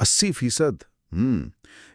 80%?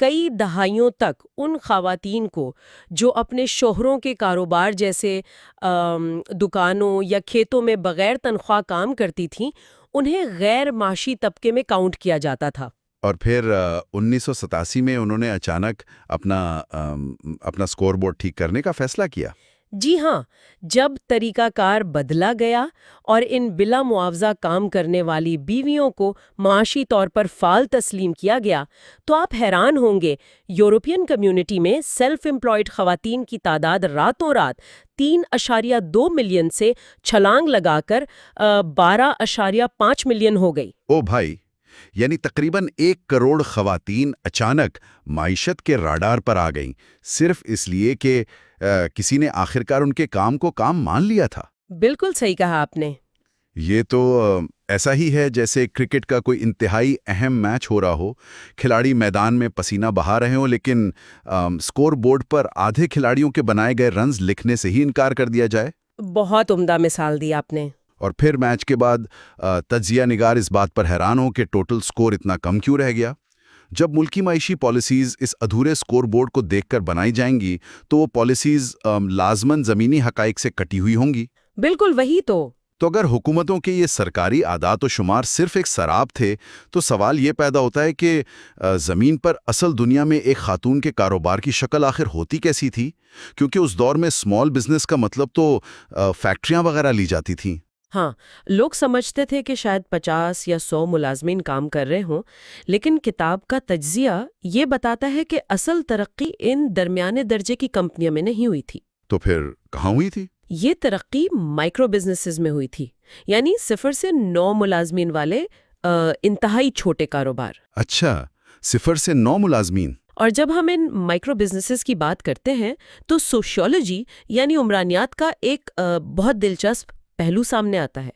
کئی دہائیوں تک ان خواتین کو جو اپنے شوہروں کے کاروبار جیسے دکانوں یا کھیتوں میں بغیر تنخواہ کام کرتی تھیں، انہیں غیر معاشی طبقے میں کاؤنٹ کیا جاتا تھا۔ اور پھر 1987 میں انہوں نے اچانک اپنا سکور بورڈ ٹھیک کرنے کا فیصلہ کیا۔ جی ہاں، جب طریقہ کار بدلا گیا اور ان بلا معاوضہ کام کرنے والی بیویوں کو معاشی طور پر فعال تسلیم کیا گیا تو آپ حیران ہوں گے، یورپین کمیونٹی میں سیلف امپلائڈ خواتین کی تعداد راتوں رات 3.2 ملین سے چھلانگ لگا کر 12.5 ملین ہو گئی۔ او بھائی، یعنی تقریباً 1 کروڑ خواتین اچانک معیشت کے راڈار پر آ گئیں، صرف اس لیے کہ کسی نے آخرکار ان کے کام کو کام مان لیا تھا۔ بالکل صحیح کہا آپ نے۔ یہ تو ایسا ہی ہے جیسے کرکٹ کا کوئی انتہائی اہم میچ ہو رہا ہو، کھلاڑی میدان میں پسینہ بہا رہے ہوں، لیکن سکور بورڈ پر آدھے کھلاڑیوں کے بنائے گئے رنز لکھنے سے ہی انکار کر دیا جائے۔ بہت عمدہ مثال دی آپ نے۔ اور پھر میچ کے بعد تجزیہ نگار اس بات پر حیران ہو کہ ٹوٹل سکور اتنا کم کیوں رہ گیا۔ جب ملکی معیشی پالیسیز اس ادھورے سکور بورڈ کو دیکھ کر بنائی جائیں گی تو وہ پالیسیز لازماً زمینی حقائق سے کٹی ہوئی ہوں گی۔ بالکل وہی تو اگر حکومتوں کے یہ سرکاری اعداد و شمار صرف ایک سراب تھے تو سوال یہ پیدا ہوتا ہے کہ زمین پر اصل دنیا میں ایک خاتون کے کاروبار کی شکل آخر ہوتی کیسی تھی؟ کیونکہ اس دور میں اسمال بزنس کا مطلب تو فیکٹریاں وغیرہ لی جاتی تھیں۔ ہاں، لوگ سمجھتے تھے کہ شاید 50 یا 100 ملازمین کام کر رہے ہوں، لیکن کتاب کا تجزیہ یہ بتاتا ہے کہ اصل ترقی ان درمیانے درجے کی کمپنیوں میں نہیں ہوئی تھی۔ تو پھر کہاں ہوئی تھی؟ یہ ترقی مائکرو بزنسز میں ہوئی تھی، یعنی 0 سے 9 ملازمین والے انتہائی چھوٹے کاروبار۔ اچھا، 0 سے 9 ملازمین۔ اور جب ہم ان مائکرو بزنسز کی بات کرتے ہیں تو سوشیولوجی یعنی عمرانیات کا ایک بہت دلچسپ پہلو سامنے آتا ہے۔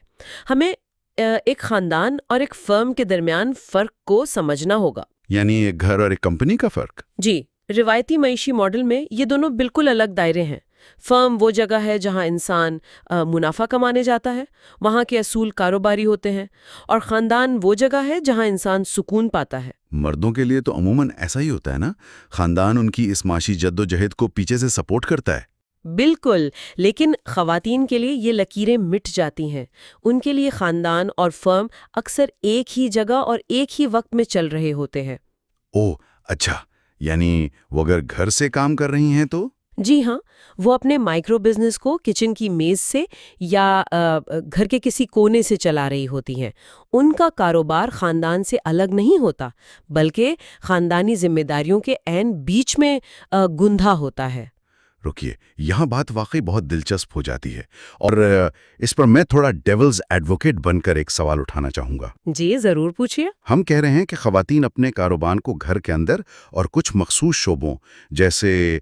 ہمیں ایک خاندان اور ایک فرم کے درمیان فرق کو سمجھنا ہوگا۔ یعنی ایک گھر اور ایک کمپنی کا فرق؟ جی، روایتی معیشی ماڈل میں یہ دونوں بالکل الگ دائرے ہیں۔ فرم وہ جگہ ہے جہاں انسان منافع کمانے جاتا ہے، وہاں کے اصول کاروباری ہوتے ہیں، اور خاندان وہ جگہ ہے جہاں انسان سکون پاتا ہے۔ مردوں کے لیے تو عموماً ایسا ہی ہوتا ہے نا، خاندان ان کی اس معاشی جد و جہد کو پیچھے سے سپورٹ کرتا ہے۔ بالکل، لیکن خواتین کے لیے یہ لکیریں مٹ جاتی ہیں۔ ان کے لیے خاندان اور فرم اکثر ایک ہی جگہ اور ایک ہی وقت میں چل رہے ہوتے ہیں۔ اوہ اچھا، یعنی وہ اگر گھر سے کام کر رہی ہیں تو؟ جی ہاں، وہ اپنے مائکرو بزنس کو کچن کی میز سے یا گھر کے کسی کونے سے چلا رہی ہوتی ہیں۔ ان کا کاروبار خاندان سے الگ نہیں ہوتا، بلکہ خاندانی ذمہ داریوں کے عین بیچ میں گندھا ہوتا ہے۔ رکیے، یہاں بات واقعی بہت دلچسپ ہو جاتی ہے، اور اس پر میں تھوڑا ڈیولز ایڈوکیٹ بن کر ایک سوال اٹھانا چاہوں گا۔ جی ضرور پوچھیے۔ ہم کہہ رہے ہیں کہ خواتین اپنے کاروبار کو گھر کے اندر اور کچھ مخصوص شعبوں جیسے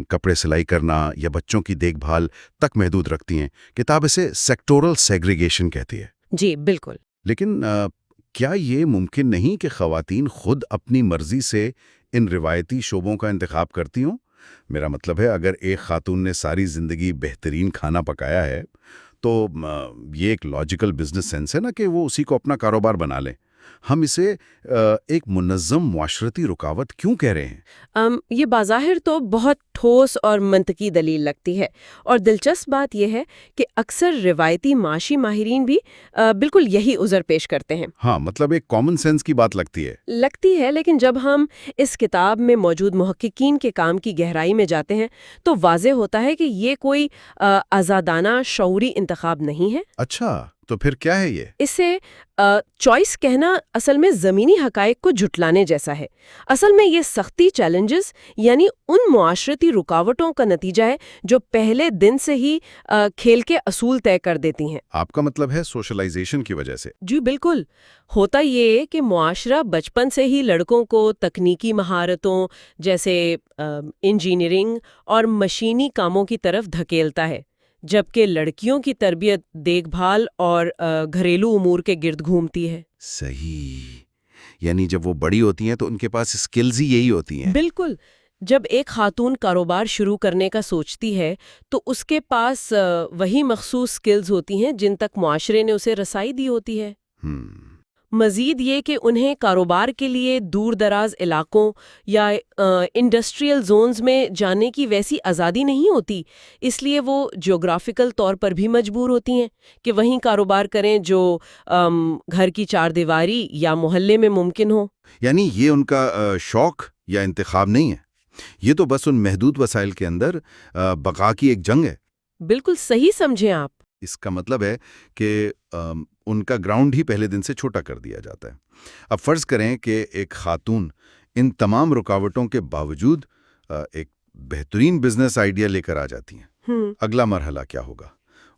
کپڑے سلائی کرنا یا بچوں کی دیکھ بھال تک محدود رکھتی ہیں۔ کتاب اسے سیکٹورل سیگریگیشن کہتی ہے۔ جی بالکل۔ لیکن کیا یہ ممکن نہیں کہ خواتین خود اپنی مرضی سے ان روایتی شعبوں کا انتخاب کرتی ہوں؟ میرا مطلب ہے، اگر ایک خاتون نے ساری زندگی بہترین کھانا پکایا ہے تو یہ ایک لاجیکل بزنس سینس ہے نا کہ وہ اسی کو اپنا کاروبار بنا لیں۔ ہم اسے ایک منظم معاشرتی رکاوٹ کیوں کہہ رہے ہیں؟ یہ بظاہر تو بہت ٹھوس اور منطقی دلیل لگتی ہے، اور دلچسپ بات یہ ہے کہ اکثر روایتی معاشی ماہرین بھی بالکل یہی عذر پیش کرتے ہیں۔ ہاں، مطلب ایک کامن سینس کی بات لگتی ہے۔ لیکن جب ہم اس کتاب میں موجود محققین کے کام کی گہرائی میں جاتے ہیں تو واضح ہوتا ہے کہ یہ کوئی آزادانہ شعوری انتخاب نہیں ہے۔ اچھا، تو پھر کیا ہے یہ؟ اسے چوائس کہنا اصل میں زمینی حقائق کو جھٹلانے جیسا ہے۔ اصل میں یہ سختی چیلنجز یعنی ان معاشرتی رکاوٹوں کا نتیجہ ہے جو پہلے دن سے ہی کھیل کے اصول طے کر دیتی ہیں۔ آپ کا مطلب ہے سوشلائزیشن کی وجہ سے؟ جی بالکل۔ ہوتا یہ کہ معاشرہ بچپن سے ہی لڑکوں کو تکنیکی مہارتوں جیسے انجینئرنگ اور مشینی کاموں کی طرف دھکیلتا ہے، جبکہ لڑکیوں کی تربیت دیکھ بھال اور گھریلو امور کے گرد گھومتی ہے۔ صحیح، یعنی جب وہ بڑی ہوتی ہیں تو ان کے پاس اسکلز ہی یہی ہوتی ہیں۔ بالکل۔ جب ایک خاتون کاروبار شروع کرنے کا سوچتی ہے تو اس کے پاس وہی مخصوص سکلز ہوتی ہیں جن تک معاشرے نے اسے رسائی دی ہوتی ہے۔ مزید یہ کہ انہیں کاروبار کے لیے دور دراز علاقوں یا انڈسٹریل زونز میں جانے کی ویسی آزادی نہیں ہوتی، اس لیے وہ جیوگرافیکل طور پر بھی مجبور ہوتی ہیں کہ وہیں کاروبار کریں جو گھر کی چار دیواری یا محلے میں ممکن ہو۔ یعنی یہ ان کا شوق یا انتخاب نہیں ہے، یہ تو بس ان محدود وسائل کے اندر بقا کی ایک جنگ ہے۔ بالکل صحیح سمجھیں آپ۔ اس کا مطلب ہے کہ ان کا گراؤنڈ ہی پہلے دن سے چھوٹا کر دیا جاتا ہے۔ اب فرض کریں کہ ایک خاتون ان تمام رکاوٹوں کے باوجود ایک بہترین بزنس آئیڈیا لے کر آ جاتی ہیں۔ اگلا مرحلہ کیا ہوگا؟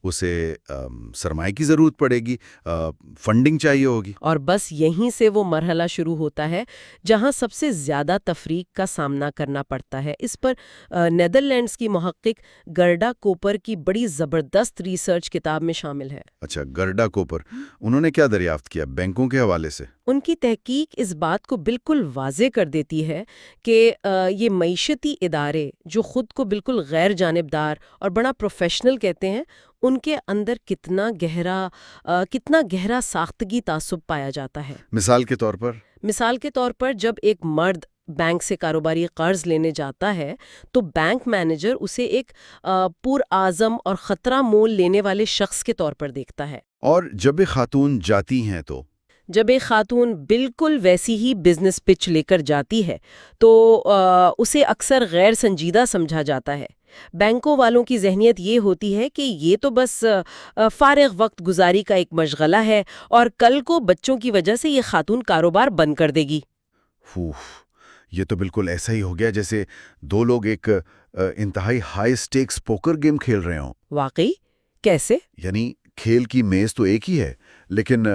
اسے سرمایہ کی ضرورت پڑے گی، فنڈنگ چاہیے ہوگی۔ اور بس یہیں سے وہ مرحلہ شروع ہوتا ہے جہاں سب سے زیادہ تفریق کا سامنا کرنا پڑتا ہے۔ اس پر نیدرلینڈز کی محقق گرڈا کوپر کی بڑی زبردست ریسرچ کتاب میں شامل ہے۔ اچھا، گرڈا کوپر، انہوں نے کیا دریافت کیا بینکوں کے حوالے سے؟ ان کی تحقیق اس بات کو بالکل واضح کر دیتی ہے کہ یہ معیشتی ادارے جو خود کو بالکل غیر جانبدار اور بڑا پروفیشنل کہتے ہیں، ان کے اندر کتنا گہرا ساختگی تعصب پایا جاتا ہے۔ مثال کے طور پر جب ایک مرد بینک سے کاروباری قرض لینے جاتا ہے تو بینک مینیجر اسے ایک پرعزم اور خطرہ مول لینے والے شخص کے طور پر دیکھتا ہے۔ اور جب ایک خاتون جاتی ہیں تو جب ایک خاتون بالکل ویسی ہی بزنس پچ لے کر جاتی ہے تو اسے اکثر غیر سنجیدہ سمجھا جاتا ہے۔ بینکوں والوں کی ذہنیت یہ ہوتی ہے کہ یہ تو بس فارغ وقت گزاری کا ایک مشغلہ ہے اور کل کو بچوں کی وجہ سے یہ خاتون کاروبار بند کر دے گی۔ یہ تو بالکل ایسا ہی ہو گیا جیسے دو لوگ ایک انتہائی ہائی سٹیکس پوکر گیم کھیل رہے ہوں۔ واقعی؟ کیسے؟ یعنی کھیل کی میز تو ایک ہی ہے، لیکن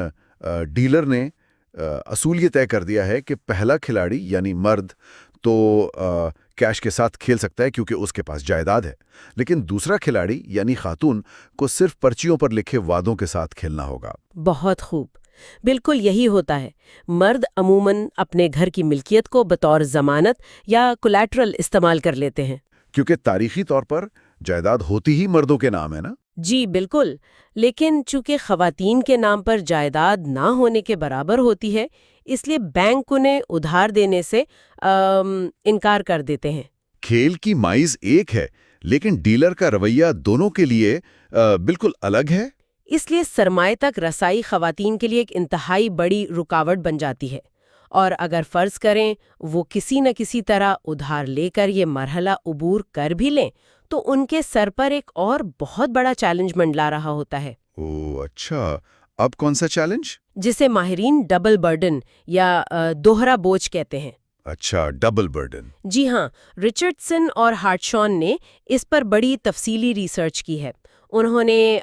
ڈیلر نے اصول یہ طے کر دیا ہے کہ پہلا کھلاڑی یعنی مرد تو کیش کے ساتھ کھیل سکتا ہے کیونکہ اس کے پاس جائیداد ہے، لیکن دوسرا کھلاڑی یعنی خاتون کو صرف پرچیوں پر لکھے وعدوں کے ساتھ کھیلنا ہوگا۔ بہت خوب، بالکل یہی ہوتا ہے۔ مرد عموماً اپنے گھر کی ملکیت کو بطور ضمانت یا کولیٹرل استعمال کر لیتے ہیں، کیونکہ تاریخی طور پر جائیداد ہوتی ہی مردوں کے نام ہے نا۔ جی بالکل، لیکن چونکہ خواتین کے نام پر جائیداد نہ ہونے کے برابر ہوتی ہے، اس لیے بینک انہیں ادھار دینے سے انکار کر دیتے ہیں۔ کھیل کی مائز ایک ہے، لیکن ڈیلر کا رویہ دونوں کے لیے بالکل الگ ہے۔ اس لیے سرمایہ تک رسائی خواتین کے لیے ایک انتہائی بڑی رکاوٹ بن جاتی ہے، اور اگر فرض کریں وہ کسی نہ کسی طرح ادھار لے کر یہ مرحلہ عبور کر بھی لیں تو ان کے سر پر ایک اور بہت بڑا چیلنج منڈلا رہا ہوتا ہے۔ اوہ اچھا، اب کون سا چیلنج؟ جسے ماہرین ڈبل برڈن یا دوہرا بوجھ کہتے ہیں۔ اچھا، ڈبل برڈن۔ جی ہاں، رچرڈسن اور ہارٹشون نے اس پر بڑی تفصیلی ریسرچ کی ہے۔ انہوں نے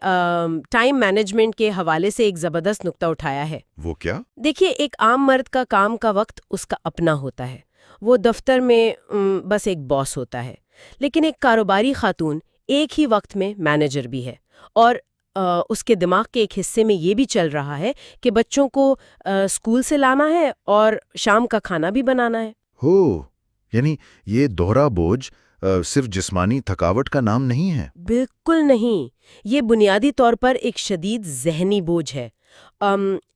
ٹائم مینجمنٹ کے حوالے سے ایک زبردست نقطہ اٹھایا ہے۔ وہ کیا؟ دیکھیے، ایک عام مرد کا کام کا وقت اس کا اپنا ہوتا ہے، وہ دفتر میں بس ایک باس ہوتا ہے، لیکن ایک کاروباری خاتون ایک ہی وقت میں مینیجر بھی ہے، اور اس کے دماغ کے ایک حصے میں یہ بھی چل رہا ہے کہ بچوں کو اسکول سے لانا ہے اور شام کا کھانا بھی بنانا ہے۔ یعنی یہ دوہرا بوجھ صرف جسمانی تھکاوٹ کا نام نہیں ہے؟ بالکل نہیں، یہ بنیادی طور پر ایک شدید ذہنی بوجھ ہے،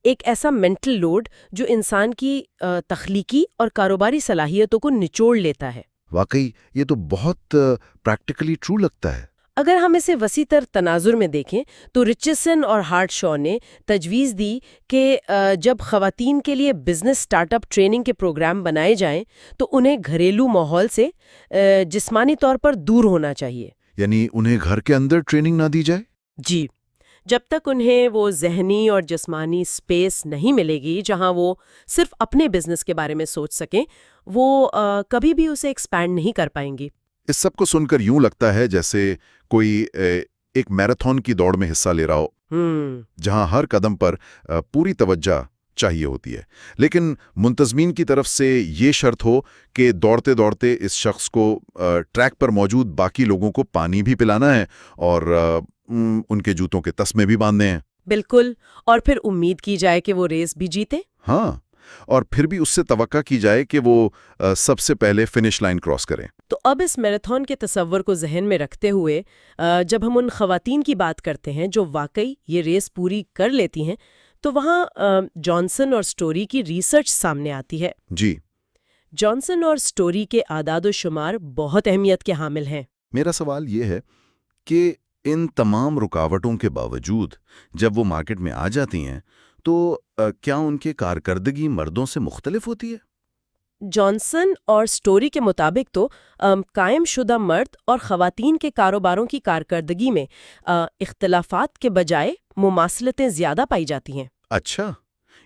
ایک ایسا مینٹل لوڈ جو انسان کی تخلیقی اور کاروباری صلاحیتوں کو نچوڑ لیتا ہے۔ واقعی یہ تو بہت پریکٹیکلی ٹرو لگتا ہے۔ اگر ہم اسے وسیع تر تناظر میں دیکھیں تو رچرڈسن اور ہارٹشو نے تجویز دی کہ جب خواتین کے لیے بزنس سٹارٹ اپ ٹریننگ کے پروگرام بنائے جائیں تو انہیں گھریلو ماحول سے جسمانی طور پر دور ہونا چاہیے۔ یعنی انہیں گھر کے اندر ٹریننگ نہ دی جائے؟ جی، جب تک انہیں وہ ذہنی اور جسمانی سپیس نہیں ملے گی جہاں وہ صرف اپنے بزنس کے بارے میں سوچ سکیں، وہ کبھی بھی اسے ایکسپینڈ نہیں کر پائیں گی۔ اس سب کو سن کر یوں لگتا ہے جیسے کوئی ایک میراتھن کی دوڑ میں حصہ لے رہا ہو، جہاں ہر قدم پر پوری توجہ چاہیے ہوتی ہے، لیکن منتظمین کی طرف سے یہ شرط ہو کہ دوڑتے دوڑتے اس شخص کو ٹریک پر موجود باقی لوگوں کو پانی بھی پلانا ہے اور ان کے جوتوں کے تسمے بھی باندھنے ہیں۔ بالکل، اور پھر امید کی جائے کہ وہ ریس بھی جیتے۔ ہاں، اور پھر بھی اس سے توقع کی جائے کہ وہ سب سے پہلے فنش لائن کراس کریں۔ تو اب اس میراتھن کے تصور کو ذہن میں رکھتے ہوئے جب ہم ان خواتین کی بات کرتے ہیں جو واقعی یہ ریس پوری کر لیتی ہیں، تو وہاں جانسن اور سٹوری کی ریسرچ سامنے آتی ہے۔ جی، جانسن اور سٹوری کے اعداد و شمار بہت اہمیت کے حامل ہیں۔ میرا سوال یہ ہے کہ ان تمام رکاوٹوں کے باوجود جب وہ مارکیٹ میں آ جاتی ہیں تو کیا ان کی کارکردگی مردوں سے مختلف ہوتی ہے؟ جانسن اور سٹوری کے مطابق تو قائم شدہ مرد اور خواتین کے کاروباروں کی کارکردگی میں اختلافات کے بجائے مماثلتیں زیادہ پائی جاتی ہیں۔ اچھا،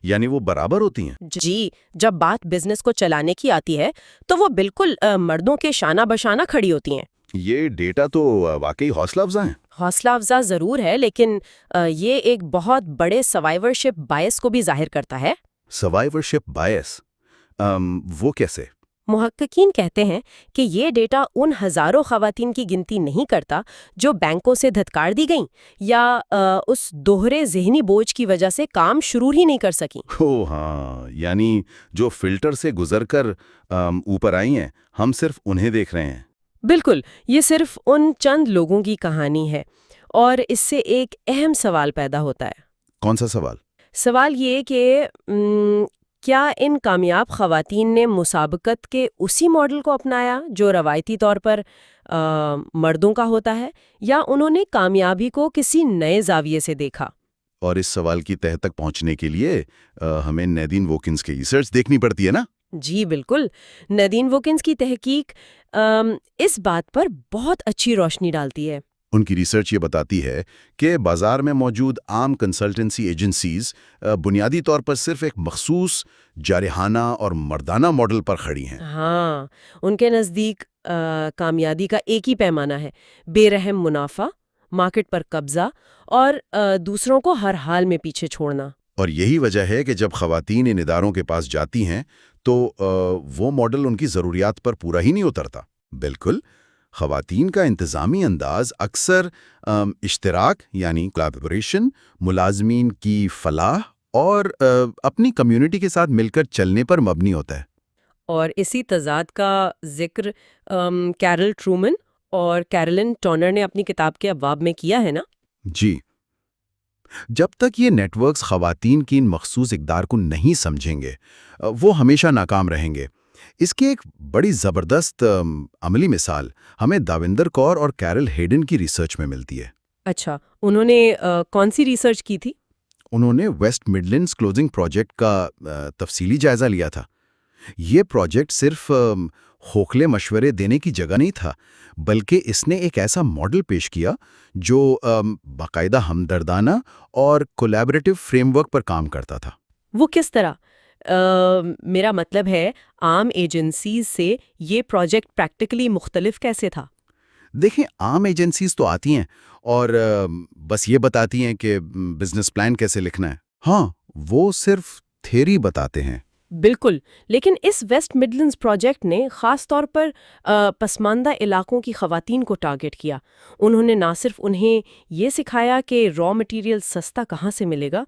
یعنی وہ برابر ہوتی ہیں؟ جی، جب بات بزنس کو چلانے کی آتی ہے تو وہ بالکل مردوں کے شانہ بشانہ کھڑی ہوتی ہیں۔ یہ ڈیٹا تو واقعی حوصلہ افزا ہیں۔ حوصلہ افزا ضرور ہے، لیکن یہ ایک بہت بڑے سروائیورشپ بائس کو بھی ظاہر کرتا ہے۔ سروائیورشپ بائس، وہ کیسے؟ محققین کہتے ہیں کہ یہ ڈیٹا ان ہزاروں خواتین کی گنتی نہیں کرتا جو بینکوں سے دھتکار دی گئیں یا اس دوہرے ذہنی بوجھ کی وجہ سے کام شروع ہی نہیں کر سکیں۔ ہاں، یعنی جو فلٹر سے گزر کر اوپر آئی ہیں، ہم صرف انہیں دیکھ رہے ہیں۔ بالکل، یہ صرف ان چند لوگوں کی کہانی ہے، اور اس سے ایک اہم سوال پیدا ہوتا ہے۔ کون سا سوال؟ سوال یہ کہ کیا ان کامیاب خواتین نے مسابقت کے اسی ماڈل کو اپنایا جو روایتی طور پر مردوں کا ہوتا ہے، یا انہوں نے کامیابی کو کسی نئے زاویے سے دیکھا؟ اور اس سوال کی تہہ تک پہنچنے کے لیے ہمیں نیدین ووکنز کی ریسرچ دیکھنی پڑتی ہے نا؟ جی بالکل، نیدین ووکنز کی تحقیق اس بات پر بہت اچھی روشنی ڈالتی ہے۔ ان کی ریسرچ یہ بتاتی ہے کہ بازار میں موجود عام کنسلٹنسی ایجنسیز بنیادی طور پر صرف ایک مخصوص جارحانہ اور مردانہ ماڈل پر کھڑی ہیں۔ ہاں، ان کے نزدیک کامیابی کا ایک ہی پیمانہ ہے: بے رحم منافع، مارکیٹ پر قبضہ اور دوسروں کو ہر حال میں پیچھے چھوڑنا۔ اور یہی وجہ ہے کہ جب خواتین ان اداروں کے پاس جاتی ہیں تو وہ ماڈل ان کی ضروریات پر پورا ہی نہیں اترتا۔ بالکل، خواتین کا انتظامی انداز اکثر اشتراک یعنی کولیبوریشن، ملازمین کی فلاح اور اپنی کمیونٹی کے ساتھ مل کر چلنے پر مبنی ہوتا ہے۔ اور اسی تضاد کا ذکر کیرل ٹرومن اور کیرولن ٹارنر نے اپنی کتاب کے ابواب میں کیا ہے نا؟ جی، جب تک یہ نیٹ ورکس خواتین کی ان مخصوص اقدار کو نہیں سمجھیں گے وہ ہمیشہ ناکام رہیں گے۔ اس کی ایک بڑی زبردست عملی مثال ہمیں داوندر کور اور کیرل ہیڈن کی ریسرچ میں ملتی ہے۔ اچھا، انہوں نے کون سی ریسرچ کی تھی؟ انہوں نے ویسٹ مڈلینڈز کلوزنگ پروجیکٹ کا تفصیلی جائزہ لیا تھا۔ یہ پروجیکٹ صرف خوخلے مشورے دینے کی جگہ نہیں تھا، بلکہ اس نے ایک ایسا ماڈل پیش کیا جو باقاعدہ ہمدردانہ اور کولیبریٹو فریم ورک پر کام کرتا تھا۔ وہ کس طرح؟ میرا مطلب ہے عام ایجنسیز سے یہ پروجیکٹ پریکٹیکلی مختلف کیسے تھا؟ دیکھیں، عام ایجنسیز تو آتی ہیں اور بس یہ بتاتی ہیں کہ بزنس پلان کیسے لکھنا ہے۔ ہاں، وہ صرف تھیوری بتاتے ہیں۔ بالکل، لیکن اس ویسٹ مڈلینڈز پروجیکٹ نے خاص طور پر پسماندہ علاقوں کی خواتین کو ٹارگٹ کیا۔ انہوں نے نہ صرف انہیں یہ سکھایا کہ را مٹیریل سستا کہاں سے ملے گا،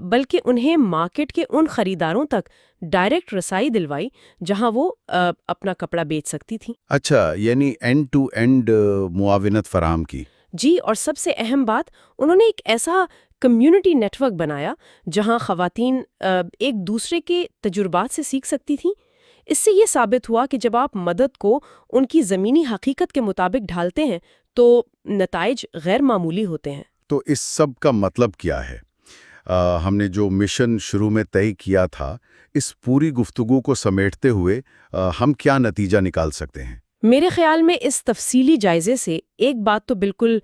بلکہ انہیں مارکیٹ کے ان خریداروں تک ڈائریکٹ رسائی دلوائی جہاں وہ اپنا کپڑا بیچ سکتی تھیں۔ اچھا، یعنی اینڈ ٹو اینڈ معاونت فراہم کی۔ جی، اور سب سے اہم بات، انہوں نے ایک ایسا کمیونٹی نیٹ ورک بنایا جہاں خواتین ایک دوسرے کے تجربات سے سیکھ سکتی تھیں۔ اس سے یہ ثابت ہوا کہ جب آپ مدد کو ان کی زمینی حقیقت کے مطابق ڈھالتے ہیں تو نتائج غیر معمولی ہوتے ہیں۔ تو اس سب کا مطلب کیا ہے؟ ہم نے جو مشن شروع میں طے کیا تھا، اس پوری گفتگو کو سمیٹتے ہوئے ہم کیا نتیجہ نکال سکتے ہیں؟ میرے خیال میں اس تفصیلی جائزے سے ایک بات تو بالکل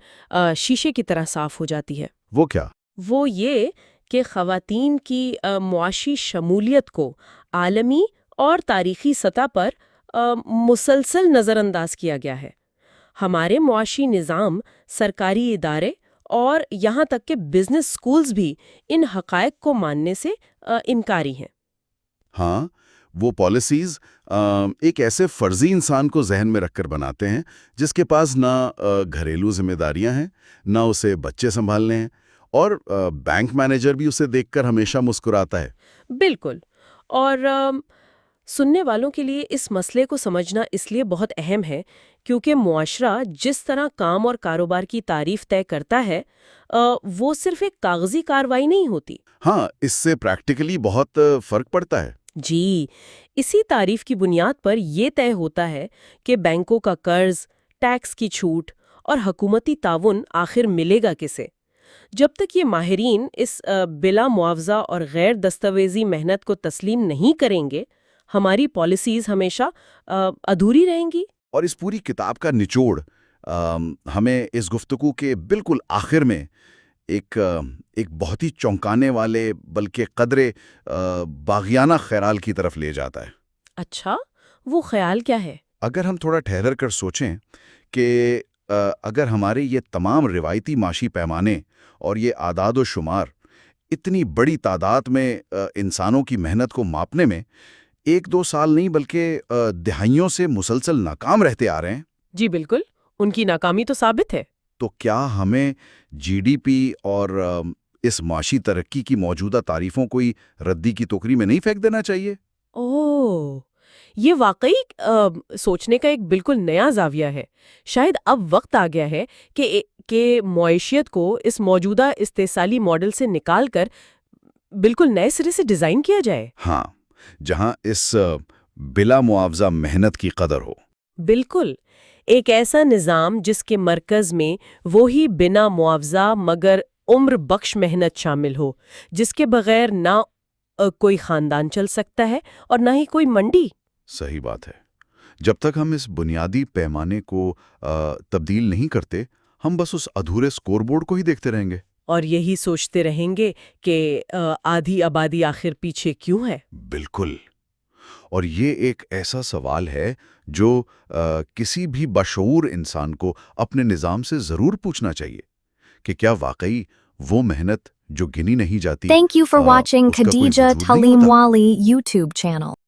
شیشے کی طرح صاف ہو جاتی ہے۔ وہ کیا؟ وہ یہ کہ خواتین کی معاشی شمولیت کو عالمی اور تاریخی سطح پر مسلسل نظر انداز کیا گیا ہے۔ ہمارے معاشی نظام، سرکاری ادارے اور یہاں تک کہ بزنس سکولز بھی ان حقائق کو ماننے سے انکاری ہیں۔ ہاں، وہ پالیسیز ایک ایسے فرضی انسان کو ذہن میں رکھ کر بناتے ہیں جس کے پاس نہ گھریلو ذمہ داریاں ہیں، نہ اسے بچے سنبھالنے ہیں، اور بینک مینیجر بھی اسے دیکھ کر ہمیشہ مسکراتا ہے۔ بالکل، اور سننے والوں کے لیے اس مسئلے کو سمجھنا اس لیے بہت اہم ہے کیونکہ معاشرہ جس طرح کام اور کاروبار کی تعریف طے کرتا ہے وہ صرف ایک کاغذی کارروائی نہیں ہوتی۔ ہاں، اس سے پریکٹیکلی بہت فرق پڑتا ہے۔ جی، اسی تعریف کی بنیاد پر یہ طے ہوتا ہے کہ بینکوں کا قرض، ٹیکس کی چھوٹ اور حکومتی تعاون آخر ملے گا کسے۔ جب تک یہ ماہرین اس بلا معاوضہ اور غیر دستاویزی محنت کو تسلیم نہیں کریں گے، ہماری پالیسیز ہمیشہ ادھوری رہیں گی۔ اور اس پوری کتاب کا نچوڑ ہمیں اس گفتگو کے بالکل آخر میں ایک بہت ہی چونکانے والے بلکہ قدرے باغیانہ خیال کی طرف لے جاتا ہے۔ اچھا، وہ خیال کیا ہے؟ اگر ہم تھوڑا ٹھہر کر سوچیں کہ اگر ہمارے یہ تمام روایتی معاشی پیمانے اور یہ اعداد و شمار اتنی بڑی تعداد میں انسانوں کی محنت کو ماپنے میں 1-2 سال نہیں بلکہ دہائیوں سے مسلسل ناکام رہتے آ رہے ہیں، جی بالکل، ان کی ناکامی تو ثابت ہے۔ تو کیا ہمیں جی ڈی پی اور اس معاشی ترقی کی موجودہ تعریفوں کو ہی ردی کی ٹوکری میں نہیں پھینک دینا چاہیے؟ اوہ، یہ واقعی سوچنے کا ایک بالکل نیا زاویہ ہے۔ شاید اب وقت آ گیا ہے کہ معیشت کو اس موجودہ استحصالی ماڈل سے نکال کر بالکل نئے سرے سے ڈیزائن کیا جائے۔ ہاں، جہاں اس بلا معاوضہ محنت کی قدر ہو۔ بالکل، ایک ایسا نظام جس کے مرکز میں وہی بنا معاوضہ مگر عمر بخش محنت شامل ہو، جس کے بغیر نہ کوئی خاندان چل سکتا ہے اور نہ ہی کوئی منڈی۔ صحیح بات ہے۔ جب تک ہم اس بنیادی پیمانے کو تبدیل نہیں کرتے، ہم بس اس ادھورے سکور بورڈ کو ہی دیکھتے رہیں گے اور یہی سوچتے رہیں گے کہ آدھی آبادی آخر پیچھے کیوں ہے۔ بالکل۔ اور یہ ایک ایسا سوال ہے جو کسی بھی بشعور انسان کو اپنے نظام سے ضرور پوچھنا چاہیے کہ کیا واقعی وہ محنت جو گنی نہیں جاتی Thank you for watching اس کا کوئی Khadija وجود نہیں ہوتا؟ Talimwali YouTube channel.